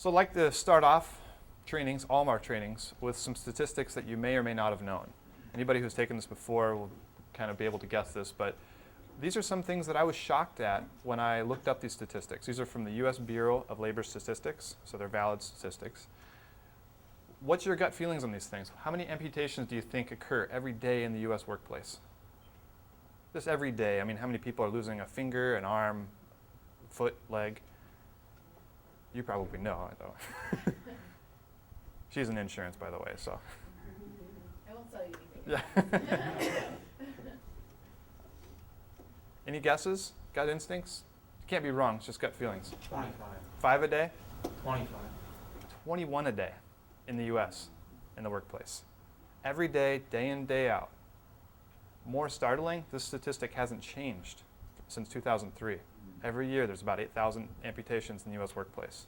So I'd like to start off trainings, all of our trainings, with some statistics that you may or may not have known. Anybody who's taken this before will kind of be able to guess this, but these are some things that I was shocked at when I looked up these statistics. These are from the U.S. Bureau of Labor Statistics, so they're valid statistics. What's your gut feelings on these things? How many amputations do you think occur every day in the U.S. workplace? Just every day. I mean, how many people are losing a finger, an arm, foot, leg? You probably know, I don't. She's in insurance, by the way, so. I won't tell you anything. Yeah. Any guesses? Gut instincts? You can't be wrong, it's just gut feelings. 25. 5 a day? 25. 21 a day in the US in the workplace. Every day, day in, day out. More startling, this statistic hasn't changed since 2003. Every year there's about 8,000 amputations in the US workplace.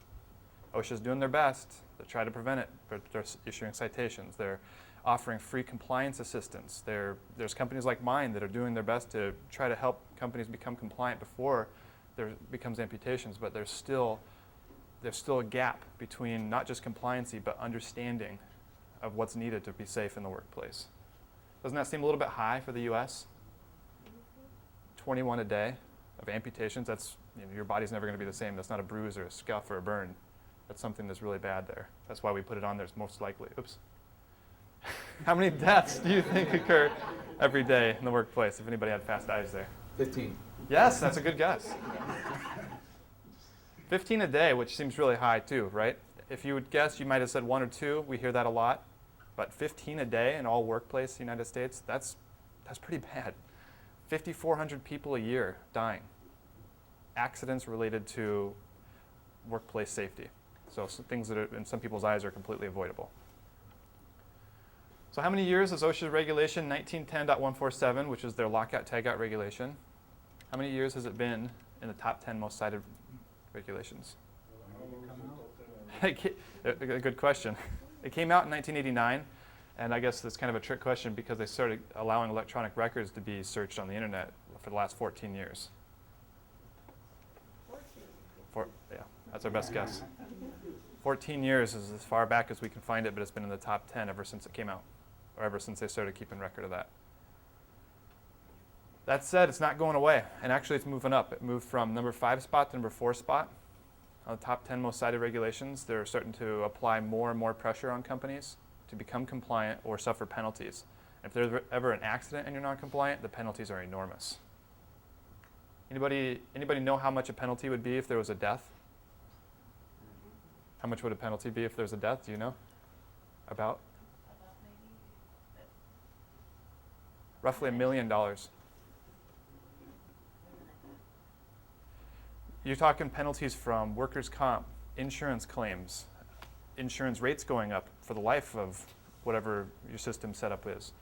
OSHA's doing their best to try to prevent it, but they're issuing citations. They're offering free compliance assistance. There's companies like mine that are doing their best to try to help companies become compliant before there becomes amputations, but there's still a gap between not just compliancy, but understanding of what's needed to be safe in the workplace. Doesn't that seem a little bit high for the US? 21 a day of amputations, that's, your body's never going to be the same. That's not a bruise or a scuff or a burn. That's something that's really bad there. That's why we put it on there as most likely. Oops. How many deaths do you think occur every day in the workplace, if anybody had fast eyes there? 15. Yes, that's a good guess. 15 a day, which seems really high too, right? If you would guess, you might have said 1 or 2. We hear that a lot. But 15 a day in all workplace in the United States, that's pretty bad. 5,400 people a year dying. Accidents related to workplace safety. So some things that are, in some people's eyes are completely avoidable. So how many years is OSHA's regulation 1910.147, which is their Lockout-Tagout regulation? How many years has it been in the top 10 most cited regulations? A good question. It came out in 1989, and I guess that's kind of a trick question because they started allowing electronic records to be searched on the internet for the last 14 years. 14. Yeah, that's our best guess. 14 years is as far back as we can find it, but it's been in the top 10 ever since it came out, or ever since they started keeping record of that. That said, it's not going away, and actually it's moving up. It moved from number 5 spot to number 4 spot. On the top 10 most cited regulations, they're starting to apply more and more pressure on companies to become compliant or suffer penalties. If there's ever an accident and you're not compliant, the penalties are enormous. Anybody know how much a penalty would be if there was a death? How much would a penalty be if there's a death? Do you know? About? Maybe. Roughly $1 million. You're talking penalties from workers' comp, insurance claims, insurance rates going up for the life of whatever your system setup is,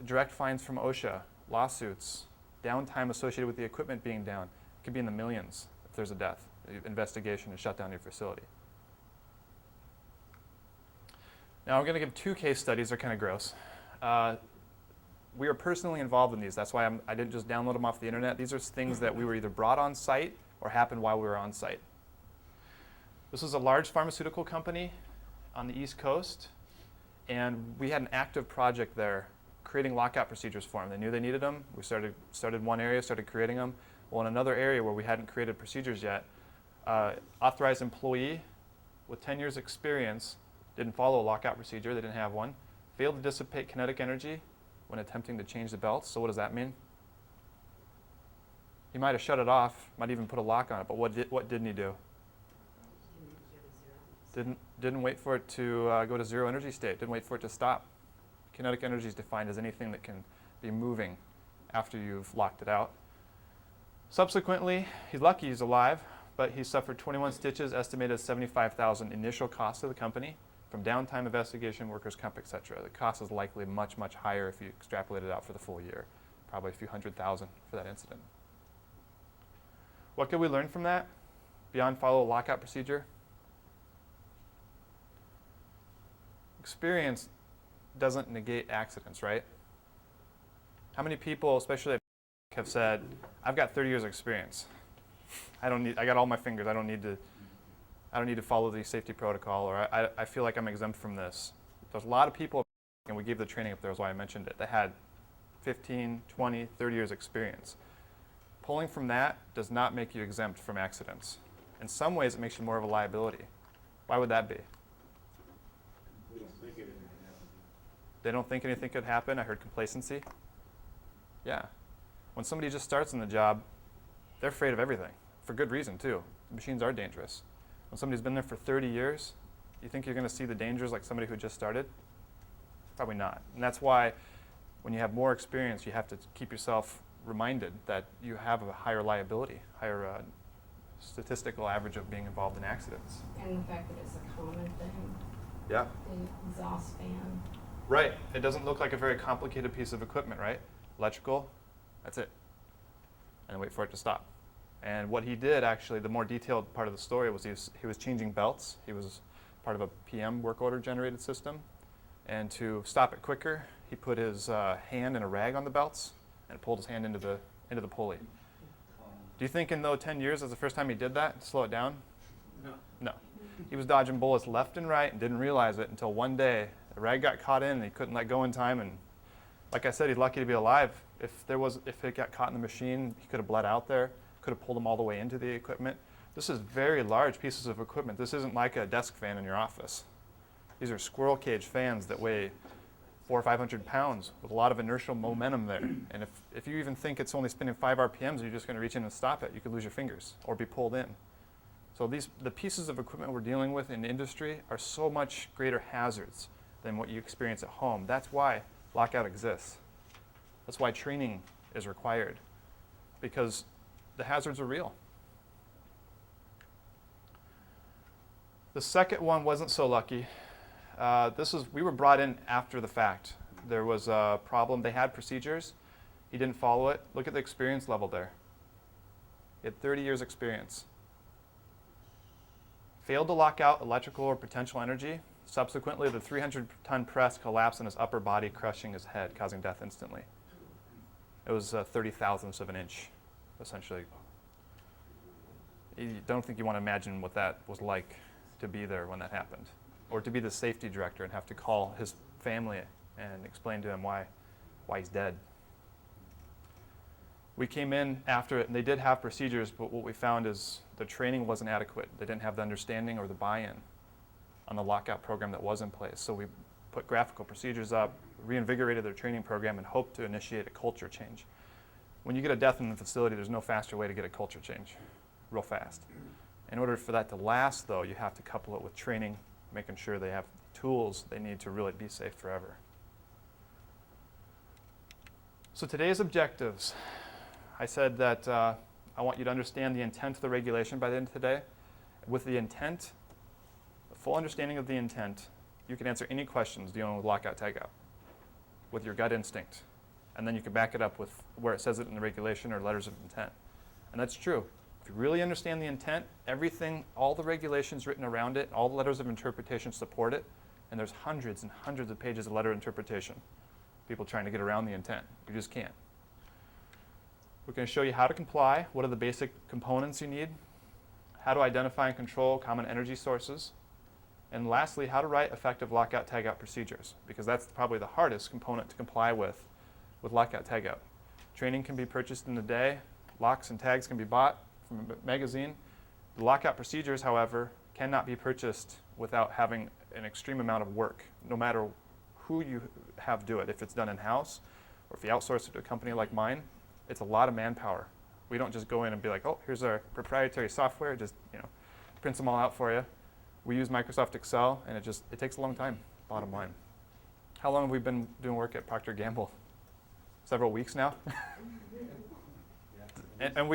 direct fines from OSHA, lawsuits, downtime associated with the equipment being down. It could be in the millions if there's a death, investigation, and shut down your facility. Now I'm going to give 2 case studies. They're kind of gross. We are personally involved in these. That's why I didn't just download them off the internet. These are things that we were either brought on site or happened while we were on site. This was a large pharmaceutical company on the East Coast, and we had an active project there creating lockout procedures for them. They knew they needed them. We started one area, started creating them. Well, in another area where we hadn't created procedures yet, authorized employee with 10 years experience didn't follow a lockout procedure. They didn't have one. Failed to dissipate kinetic energy when attempting to change the belts. So what does that mean? He might have shut it off, might even put a lock on it, but what didn't he do? Didn't wait for it to go to zero energy state, didn't wait for it to stop. Kinetic energy is defined as anything that can be moving after you've locked it out. Subsequently, he's lucky he's alive, but he suffered 21 stitches, estimated $75,000 initial cost to the company from downtime, investigation, workers' comp, etc. The cost is likely much, much higher if you extrapolate it out for the full year, probably a few $100,000 for that incident. What could we learn from that beyond follow a lockout procedure? Experience doesn't negate accidents, right? How many people, especially have said, I've got 30 years of experience. I got all my fingers, I don't need I don't need to follow the safety protocol, or I feel like I'm exempt from this. There's a lot of people, and we gave the training up there, is why I mentioned it, that had 15, 20, 30 years experience. Pulling from that does not make you exempt from accidents. In some ways, it makes you more of a liability. Why would that be? They don't think anything could happen. I heard complacency. Yeah. When somebody just starts in the job, they're afraid of everything, for good reason too. The machines are dangerous. When somebody's been there for 30 years, you think you're going to see the dangers like somebody who just started? Probably not. And that's why when you have more experience, you have to keep yourself reminded that you have a higher liability, higher statistical average of being involved in accidents. And the fact that it's a common thing. Yeah. The exhaust fan. Right. It doesn't look like a very complicated piece of equipment, right? Electrical, that's it. And wait for it to stop. And what he did, actually, the more detailed part of the story was he was changing belts. He was part of a PM, work order generated system. And to stop it quicker, he put his hand in a rag on the belts and pulled his hand into the pulley. Do you think in those 10 years, that's the first time he did that, to slow it down? No. No. He was dodging bullets left and right and didn't realize it until one day the rag got caught in and he couldn't let go in time. And like I said, he's lucky to be alive. If it got caught in the machine, he could have bled out there, could have pulled him all the way into the equipment. This is very large pieces of equipment. This isn't like a desk fan in your office. These are squirrel cage fans that weigh 400 or 500 pounds with a lot of inertial momentum there. And if you even think it's only spinning 5 RPMs, you're just going to reach in and stop it. You could lose your fingers or be pulled in. So the pieces of equipment we're dealing with in industry are so much greater hazards than what you experience at home. That's why lockout exists. That's why training is required, because the hazards are real. The second one wasn't so lucky. We were brought in after the fact. There was a problem. They had procedures. He didn't follow it. Look at the experience level there. He had 30 years experience. Failed to lock out electrical or potential energy. Subsequently, the 300-ton press collapsed in his upper body, crushing his head, causing death instantly. It was 30 thousandths of an inch, essentially. You don't think you want to imagine what that was like to be there when that happened, or to be the safety director and have to call his family and explain to him why he's dead. We came in after it, and they did have procedures, but what we found is the training wasn't adequate. They didn't have the understanding or the buy-in on the lockout program that was in place. So we put graphical procedures up, reinvigorated their training program, and hoped to initiate a culture change. When you get a death in the facility, there's no faster way to get a culture change, real fast. In order for that to last, though, you have to couple it with training, making sure they have the tools they need to really be safe forever. So today's objectives. I said that I want you to understand the intent of the regulation by the end of today. With the intent, the full understanding of the intent, you can answer any questions dealing with lockout-tagout with your gut instinct. And then you can back it up with where it says it in the regulation or letters of intent. And that's true. If you really understand the intent, everything, all the regulations written around it, all the letters of interpretation support it, and there's hundreds and hundreds of pages of letter interpretation. People trying to get around the intent. You just can't. We're going to show you how to comply, what are the basic components you need, how to identify and control common energy sources, and lastly, how to write effective lockout-tagout procedures, because that's probably the hardest component to comply with lockout-tagout. Training can be purchased in a day. Locks and tags can be bought from a magazine. The lockout procedures, however, cannot be purchased without having an extreme amount of work, no matter who you have do it. If it's done in-house, or if you outsource it to a company like mine, it's a lot of manpower. We don't just go in and be like, oh, here's our proprietary software, just prints them all out for you. We use Microsoft Excel, and it takes a long time, bottom line. How long have we been doing work at Procter & Gamble? Several weeks now? and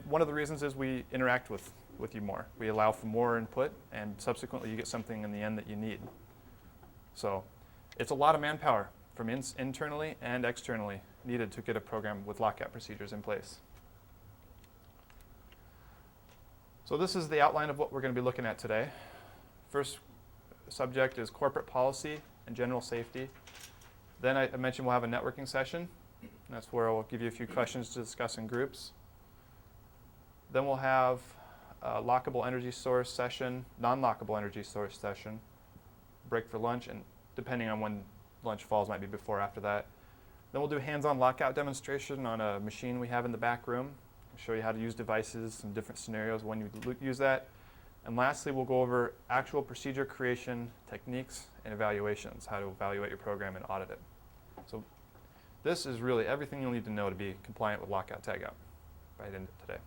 one of the reasons is we interact with you more. We allow for more input, and subsequently you get something in the end that you need. So it's a lot of manpower from internally and externally needed to get a program with lockout procedures in place. So this is the outline of what we're going to be looking at today. First subject is corporate policy and general safety. Then I mentioned we'll have a networking session. And that's where I'll give you a few questions to discuss in groups. Then we'll have a lockable energy source session, non-lockable energy source session, break for lunch, and depending on when lunch falls, might be before or after that. Then we'll do hands-on lockout demonstration on a machine we have in the back room. I'll show you how to use devices, some different scenarios when you use that. And lastly, we'll go over actual procedure creation techniques and evaluations, how to evaluate your program and audit it. So this is really everything you'll need to know to be compliant with Lockout-Tagout by the end of today.